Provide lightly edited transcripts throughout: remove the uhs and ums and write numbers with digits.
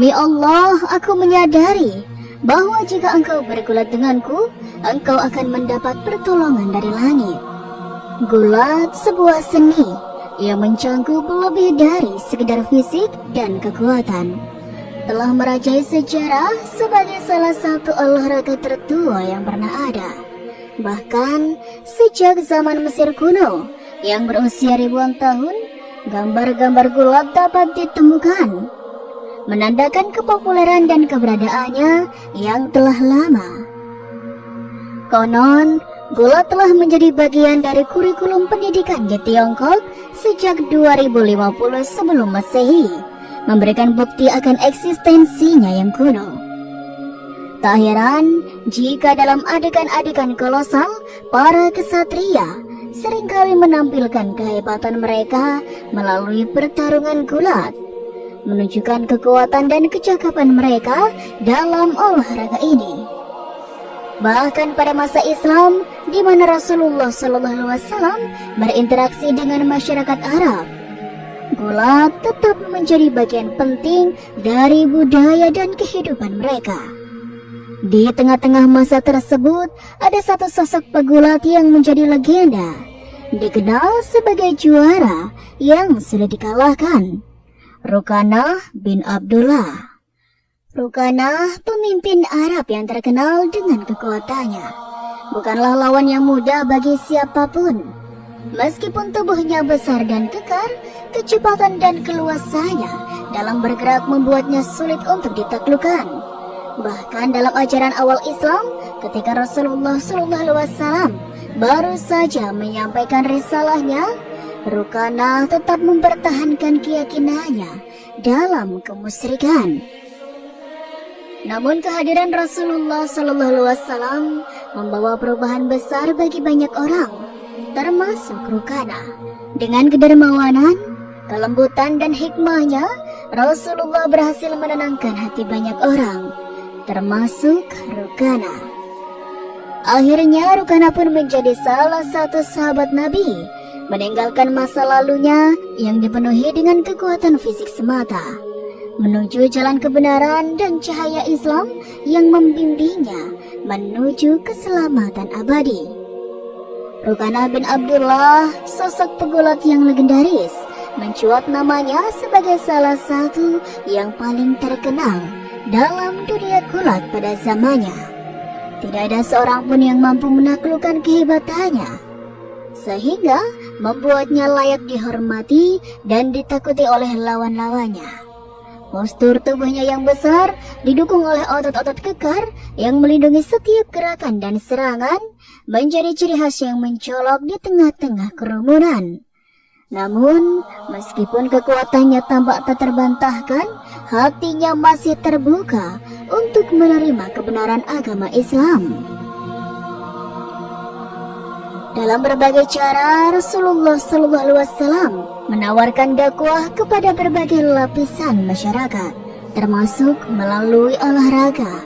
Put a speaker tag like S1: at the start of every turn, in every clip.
S1: Demi Allah, aku menyadari bahwa jika engkau bergulat denganku, engkau akan mendapat pertolongan dari langit. Gulat sebuah seni yang mencangkup lebih dari sekedar fisik dan kekuatan. Telah merajai sejarah sebagai salah satu olahraga tertua yang pernah ada. Bahkan sejak zaman Mesir kuno yang berusia ribuan tahun, gambar-gambar gulat dapat ditemukan, menandakan kepopuleran dan keberadaannya yang telah lama. Konon, gulat telah menjadi bagian dari kurikulum pendidikan di Tiongkok sejak 2050 sebelum Masehi, memberikan bukti akan eksistensinya yang kuno. Tak heran jika dalam adegan-adegan kolosal, para kesatria seringkali menampilkan kehebatan mereka melalui pertarungan gulat, menunjukkan kekuatan dan kecakapan mereka dalam olahraga ini. Bahkan pada masa Islam, di mana Rasulullah SAW berinteraksi dengan masyarakat Arab, gulat tetap menjadi bagian penting dari budaya dan kehidupan mereka. Di tengah-tengah masa tersebut, ada satu sosok pegulat yang menjadi legenda, dikenal sebagai juara yang sudah dikalahkan, Rukanah bin Abdullah. Rukanah, pemimpin Arab yang terkenal dengan kekuatannya, bukanlah lawan yang mudah bagi siapapun. Meskipun tubuhnya besar dan kekar, kecepatan dan keluasannya dalam bergerak membuatnya sulit untuk ditaklukkan. Bahkan dalam ajaran awal Islam, ketika Rasulullah SAW baru saja menyampaikan risalahnya, Rukanah tetap mempertahankan keyakinannya dalam kemusyrikan. Namun kehadiran Rasulullah SAW membawa perubahan besar bagi banyak orang, termasuk Rukanah. Dengan kedermawanan, kelembutan dan hikmahnya, Rasulullah berhasil menenangkan hati banyak orang, termasuk Rukanah. Akhirnya Rukanah pun menjadi salah satu sahabat Nabi, meninggalkan masa lalunya yang dipenuhi dengan kekuatan fisik semata, menuju jalan kebenaran dan cahaya Islam yang membimbingnya menuju keselamatan abadi. Rukanah bin Abdullah, sosok pegulat yang legendaris, mencuat namanya sebagai salah satu yang paling terkenal dalam dunia gulat pada zamannya. Tidak ada seorang pun yang mampu menaklukkan kehebatannya, sehingga membuatnya layak dihormati dan ditakuti oleh lawan-lawannya. Postur tubuhnya yang besar didukung oleh otot-otot kekar yang melindungi setiap gerakan dan serangan menjadi ciri khas yang mencolok di tengah-tengah kerumunan. Namun, meskipun kekuatannya tampak tak terbantahkan, hatinya masih terbuka untuk menerima kebenaran agama Islam. Dalam berbagai cara, Rasulullah SAW menawarkan dakwah kepada berbagai lapisan masyarakat, termasuk melalui olahraga.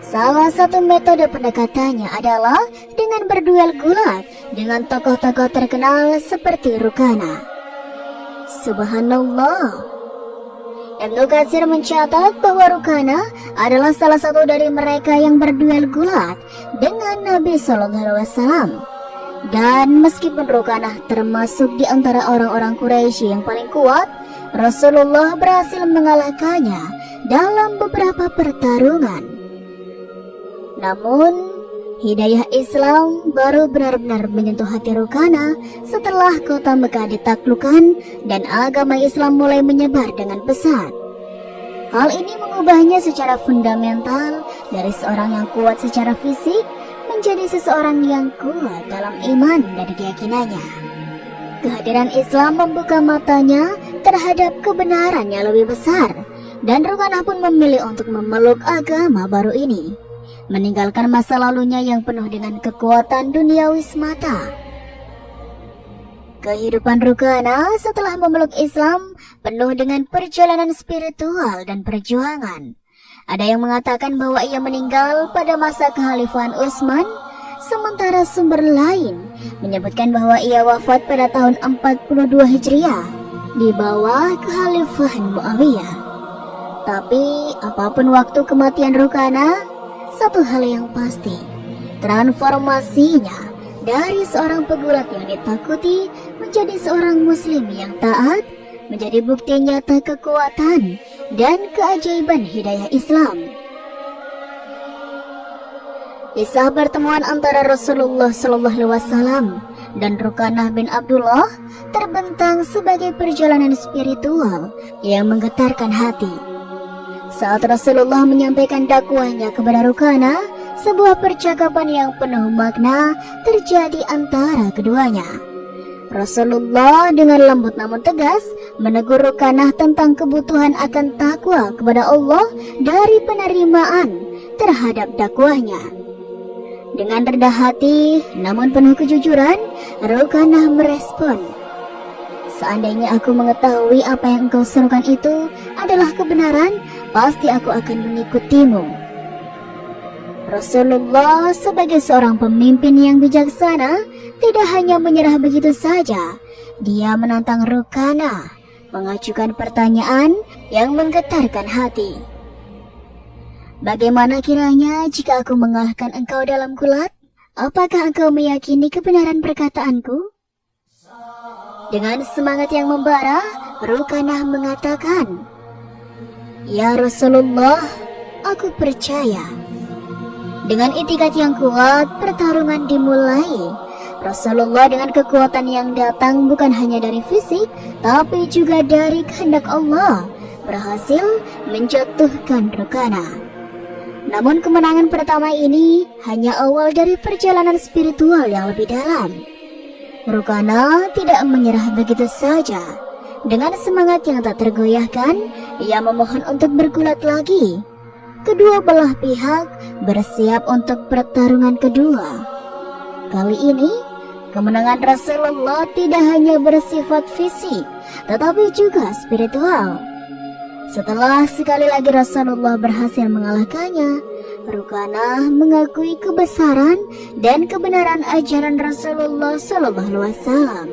S1: Salah satu metode pendekatannya adalah dengan berduel gulat dengan tokoh-tokoh terkenal seperti Rukanah. Subhanallah. Ibnu Katsir mencatat bahwa Rukanah adalah salah satu dari mereka yang berduel gulat dengan Nabi SAW. Dan meskipun Rukanah termasuk di antara orang-orang Quraisy yang paling kuat, Rasulullah berhasil mengalahkannya dalam beberapa pertarungan. Namun, hidayah Islam baru benar-benar menyentuh hati Rukanah setelah kota Mekah ditaklukkan dan agama Islam mulai menyebar dengan pesat. Hal ini mengubahnya secara fundamental dari seorang yang kuat secara fisik menjadi seseorang yang kuat dalam iman dan keyakinannya. Kehadiran Islam membuka matanya terhadap kebenaran yang lebih besar, dan Rukanah pun memilih untuk memeluk agama baru ini, meninggalkan masa lalunya yang penuh dengan kekuatan duniawi semata. Kehidupan Rukanah setelah memeluk Islam penuh dengan perjalanan spiritual dan perjuangan. Ada yang mengatakan bahwa ia meninggal pada masa kekhalifahan Utsman, sementara sumber lain menyebutkan bahwa ia wafat pada tahun 42 Hijriah di bawah kekhalifahan Muawiyah. Tapi apapun waktu kematian Rukana, satu hal yang pasti, transformasinya dari seorang pegulat yang ditakuti menjadi seorang muslim yang taat menjadi bukti nyata kekuatan dan keajaiban hidayah Islam. Kisah pertemuan antara Rasulullah SAW dan Rukanah bin Abdullah terbentang sebagai perjalanan spiritual yang menggetarkan hati. Saat Rasulullah menyampaikan dakwahnya kepada Rukanah, sebuah percakapan yang penuh makna terjadi antara keduanya. Rasulullah dengan lembut namun tegas menegur Rukanah tentang kebutuhan akan takwa kepada Allah dari penerimaan terhadap dakwahnya. Dengan rendah hati namun penuh kejujuran, Rukanah merespon, "Seandainya aku mengetahui apa yang engkau serukan itu adalah kebenaran, pasti aku akan mengikutimu." Rasulullah sebagai seorang pemimpin yang bijaksana tidak hanya menyerah begitu saja. Dia menantang Rukanah, mengajukan pertanyaan yang menggetarkan hati. "Bagaimana kiranya jika aku mengalahkan engkau dalam gulat? Apakah engkau meyakini kebenaran perkataanku?" Dengan semangat yang membara, Rukanah mengatakan, "Ya Rasulullah, aku percaya." Dengan itikat yang kuat, pertarungan dimulai. Rasulullah dengan kekuatan yang datang bukan hanya dari fisik, tapi juga dari kehendak Allah, berhasil menjatuhkan Rukanah. Namun kemenangan pertama ini hanya awal dari perjalanan spiritual yang lebih dalam. Rukanah tidak menyerah begitu saja. Dengan semangat yang tak tergoyahkan, ia memohon untuk bergulat lagi. Kedua belah pihak bersiap untuk pertarungan kedua. Kali ini, kemenangan Rasulullah tidak hanya bersifat fisik, tetapi juga spiritual. Setelah sekali lagi Rasulullah berhasil mengalahkannya, Rukanah mengakui kebesaran dan kebenaran ajaran Rasulullah SAW.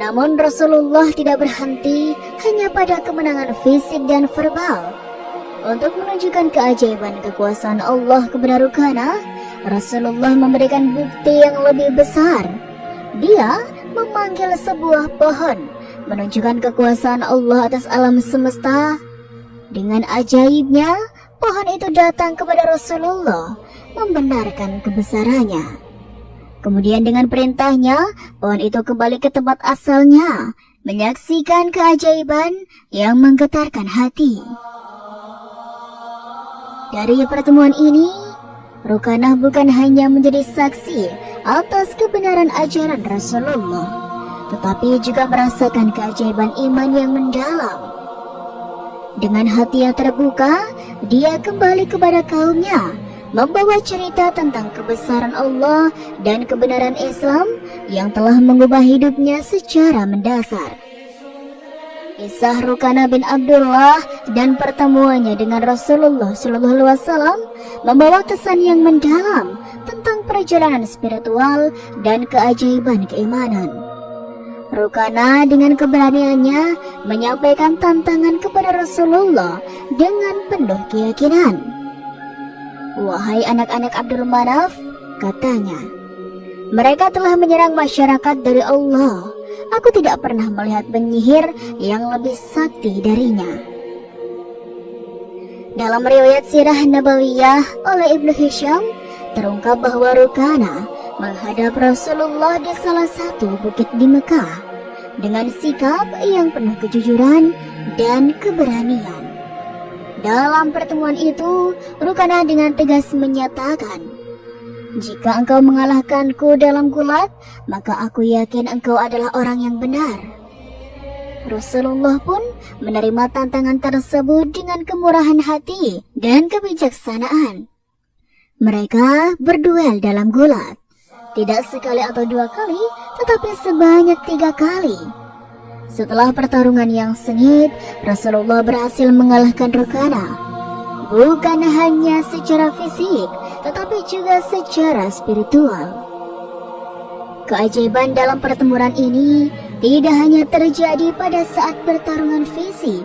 S1: Namun Rasulullah tidak berhenti hanya pada kemenangan fisik dan verbal. Untuk menunjukkan keajaiban kekuasaan Allah kepada Rukanah, Rasulullah memberikan bukti yang lebih besar. Dia memanggil sebuah pohon, menunjukkan kekuasaan Allah atas alam semesta. Dengan ajaibnya, pohon itu datang kepada Rasulullah, membenarkan kebesarannya. Kemudian dengan perintahnya, pohon itu kembali ke tempat asalnya, menyaksikan keajaiban yang menggetarkan hati. Dari pertemuan ini, Rukanah bukan hanya menjadi saksi atas kebenaran ajaran Rasulullah, tetapi juga merasakan keajaiban iman yang mendalam. Dengan hati yang terbuka, dia kembali kepada kaumnya, membawa cerita tentang kebesaran Allah dan kebenaran Islam yang telah mengubah hidupnya secara mendasar. Kisah Rukanah bin Abdullah dan pertemuannya dengan Rasulullah SAW membawa kesan yang mendalam tentang perjalanan spiritual dan keajaiban keimanan. Rukanah dengan keberaniannya menyampaikan tantangan kepada Rasulullah dengan penuh keyakinan. "Wahai anak-anak Abdul Manaf," katanya, "mereka telah menyerang masyarakat dari Allah. Aku tidak pernah melihat penyihir yang lebih sakti darinya." Dalam riwayat Sirah Nabawiyah oleh Ibnu Hisham, terungkap bahwa Rukanah menghadap Rasulullah di salah satu bukit di Mekah dengan sikap yang penuh kejujuran dan keberanian. Dalam pertemuan itu, Rukanah dengan tegas menyatakan, "Jika engkau mengalahkanku dalam gulat, maka aku yakin engkau adalah orang yang benar." Rasulullah pun menerima tantangan tersebut dengan kemurahan hati dan kebijaksanaan. Mereka berduel dalam gulat, tidak sekali atau dua kali, tetapi sebanyak 3 kali. Setelah pertarungan yang sengit, Rasulullah berhasil mengalahkan Rukanah, bukan hanya secara fisik, tetapi juga secara spiritual. Keajaiban dalam pertempuran ini tidak hanya terjadi pada saat pertarungan fisik,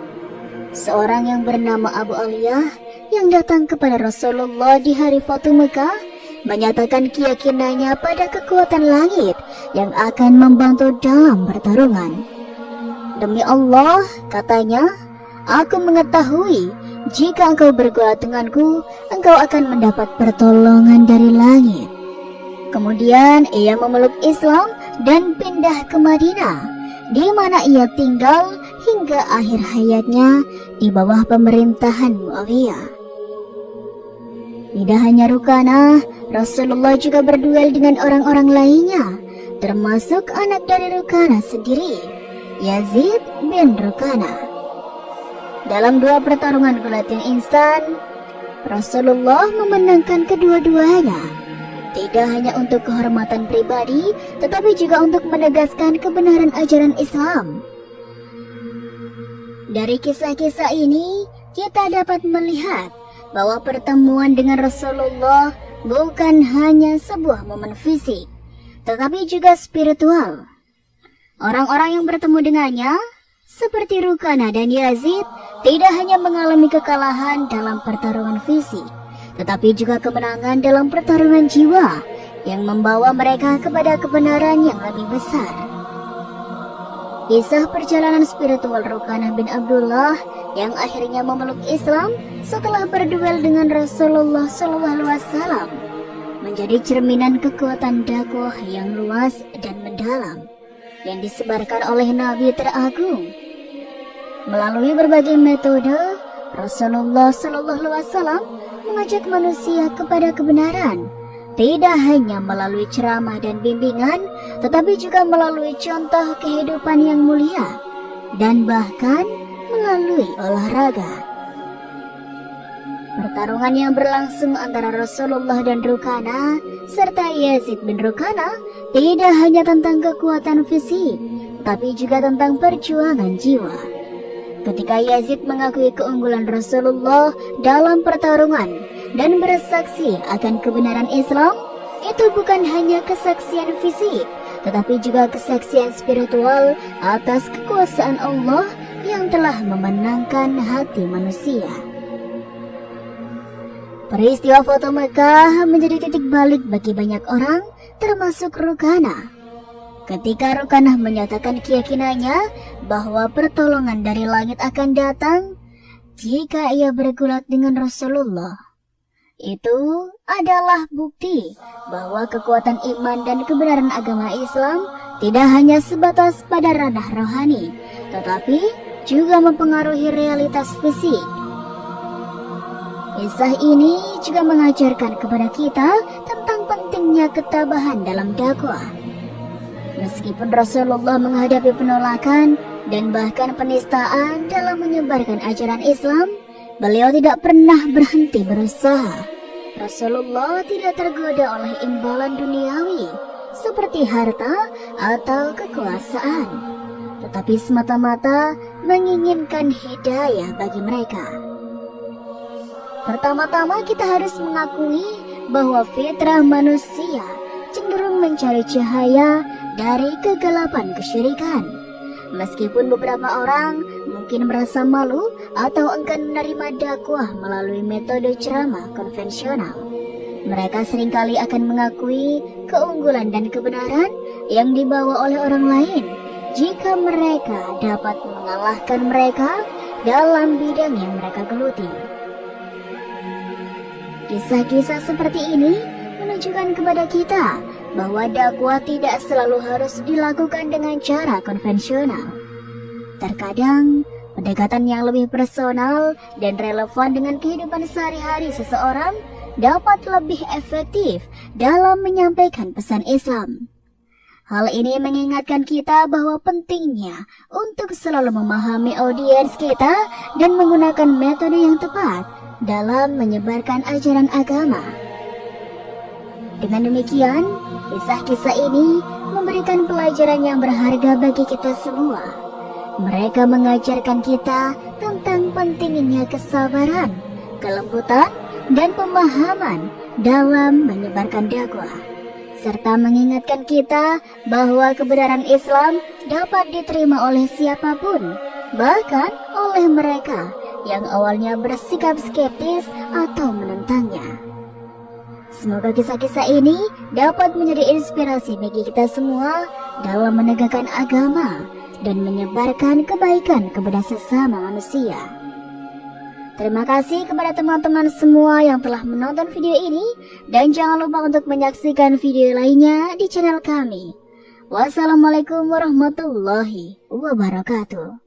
S1: seorang yang bernama Abu Aliyah yang datang kepada Rasulullah di hari Fatu Mekah, menyatakan keyakinannya pada kekuatan langit yang akan membantu dalam pertarungan. Demi Allah, katanya, aku mengetahui jika engkau bergulat denganku, engkau akan mendapat pertolongan dari langit. Kemudian ia memeluk Islam dan pindah ke Madinah, di mana ia tinggal hingga akhir hayatnya di bawah pemerintahan Muawiyah. Tidak hanya Rukanah, Rasulullah juga berduel dengan orang-orang lainnya, termasuk anak dari Rukanah sendiri, Yazid bin Rukanah. Dalam 2 pertarungan gulat yang instan, Rasulullah memenangkan kedua-duanya, tidak hanya untuk kehormatan pribadi, tetapi juga untuk menegaskan kebenaran ajaran Islam. Dari kisah-kisah ini, kita dapat melihat bahwa pertemuan dengan Rasulullah bukan hanya sebuah momen fisik, tetapi juga spiritual. Orang-orang yang bertemu dengannya, seperti Rukanah dan Yazid, tidak hanya mengalami kekalahan dalam pertarungan fisik, tetapi juga kemenangan dalam pertarungan jiwa yang membawa mereka kepada kebenaran yang lebih besar. Kisah perjalanan spiritual Rukanah bin Abdullah yang akhirnya memeluk Islam setelah berduel dengan Rasulullah SAW menjadi cerminan kekuatan dakwah yang luas dan mendalam yang disebarkan oleh Nabi teragung. Melalui berbagai metode, Rasulullah SAW mengajak manusia kepada kebenaran, tidak hanya melalui ceramah dan bimbingan, tetapi juga melalui contoh kehidupan yang mulia, dan bahkan melalui olahraga. Pertarungan yang berlangsung antara Rasulullah dan Rukanah serta Yazid bin Rukanah tidak hanya tentang kekuatan fisik, tapi juga tentang perjuangan jiwa. Ketika Yazid mengakui keunggulan Rasulullah dalam pertarungan dan bersaksi akan kebenaran Islam, itu bukan hanya kesaksian fisik, tetapi juga kesaksian spiritual atas kekuasaan Allah yang telah memenangkan hati manusia. Peristiwa Fatu Mekah menjadi titik balik bagi banyak orang, termasuk Rukanah. Ketika Rukanah menyatakan keyakinannya bahwa pertolongan dari langit akan datang jika ia bergulat dengan Rasulullah. Itu adalah bukti bahwa kekuatan iman dan kebenaran agama Islam tidak hanya sebatas pada ranah rohani, tetapi juga mempengaruhi realitas fisik. Kisah ini juga mengajarkan kepada kita tentang pentingnya ketabahan dalam dakwah. Meskipun Rasulullah menghadapi penolakan dan bahkan penistaan dalam menyebarkan ajaran Islam, beliau tidak pernah berhenti berusaha. Rasulullah tidak tergoda oleh imbalan duniawi seperti harta atau kekuasaan, tetapi semata-mata menginginkan hidayah bagi mereka. Pertama-tama kita harus mengakui bahwa fitrah manusia cenderung mencari cahaya dari kegelapan kesyirikan. Meskipun beberapa orang mungkin merasa malu atau enggan menerima dakwah melalui metode ceramah konvensional, mereka seringkali akan mengakui keunggulan dan kebenaran yang dibawa oleh orang lain jika mereka dapat mengalahkan mereka dalam bidang yang mereka geluti. Kisah-kisah seperti ini menunjukkan kepada kita bahwa dakwah tidak selalu harus dilakukan dengan cara konvensional. Terkadang, pendekatan yang lebih personal dan relevan dengan kehidupan sehari-hari seseorang dapat lebih efektif dalam menyampaikan pesan Islam. Hal ini mengingatkan kita bahwa pentingnya untuk selalu memahami audiens kita dan menggunakan metode yang tepat dalam menyebarkan ajaran agama. Dengan demikian, kisah-kisah ini memberikan pelajaran yang berharga bagi kita semua. Mereka mengajarkan kita tentang pentingnya kesabaran, kelembutan, dan pemahaman dalam menyebarkan dakwah, serta mengingatkan kita bahwa kebenaran Islam dapat diterima oleh siapapun, bahkan oleh mereka yang awalnya bersikap skeptis atau menentangnya. Semoga kisah-kisah ini dapat menjadi inspirasi bagi kita semua dalam menegakkan agama dan menyebarkan kebaikan kepada sesama manusia. Terima kasih kepada teman-teman semua yang telah menonton video ini, dan jangan lupa untuk menyaksikan video lainnya di channel kami. Wassalamualaikum warahmatullahi wabarakatuh.